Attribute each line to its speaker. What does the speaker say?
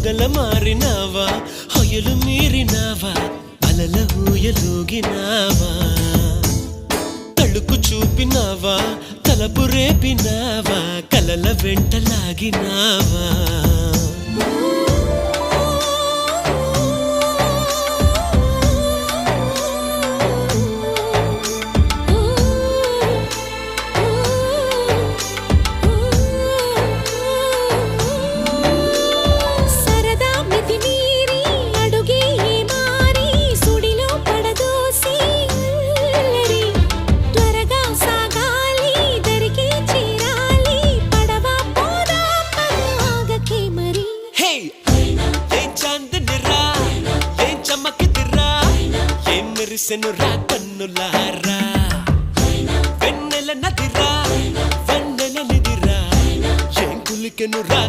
Speaker 1: పొగల మారినావా హొయలు మీరినావా అలల ఊయలూగినావా తళుకు చూపినావా తలపు రేపినావా కలల వెంటలాగినావా మెరిసెనురా కన్నులారా వెన్నెల నదిరా వెన్నెల నిదిరా ఏం కులికెనురా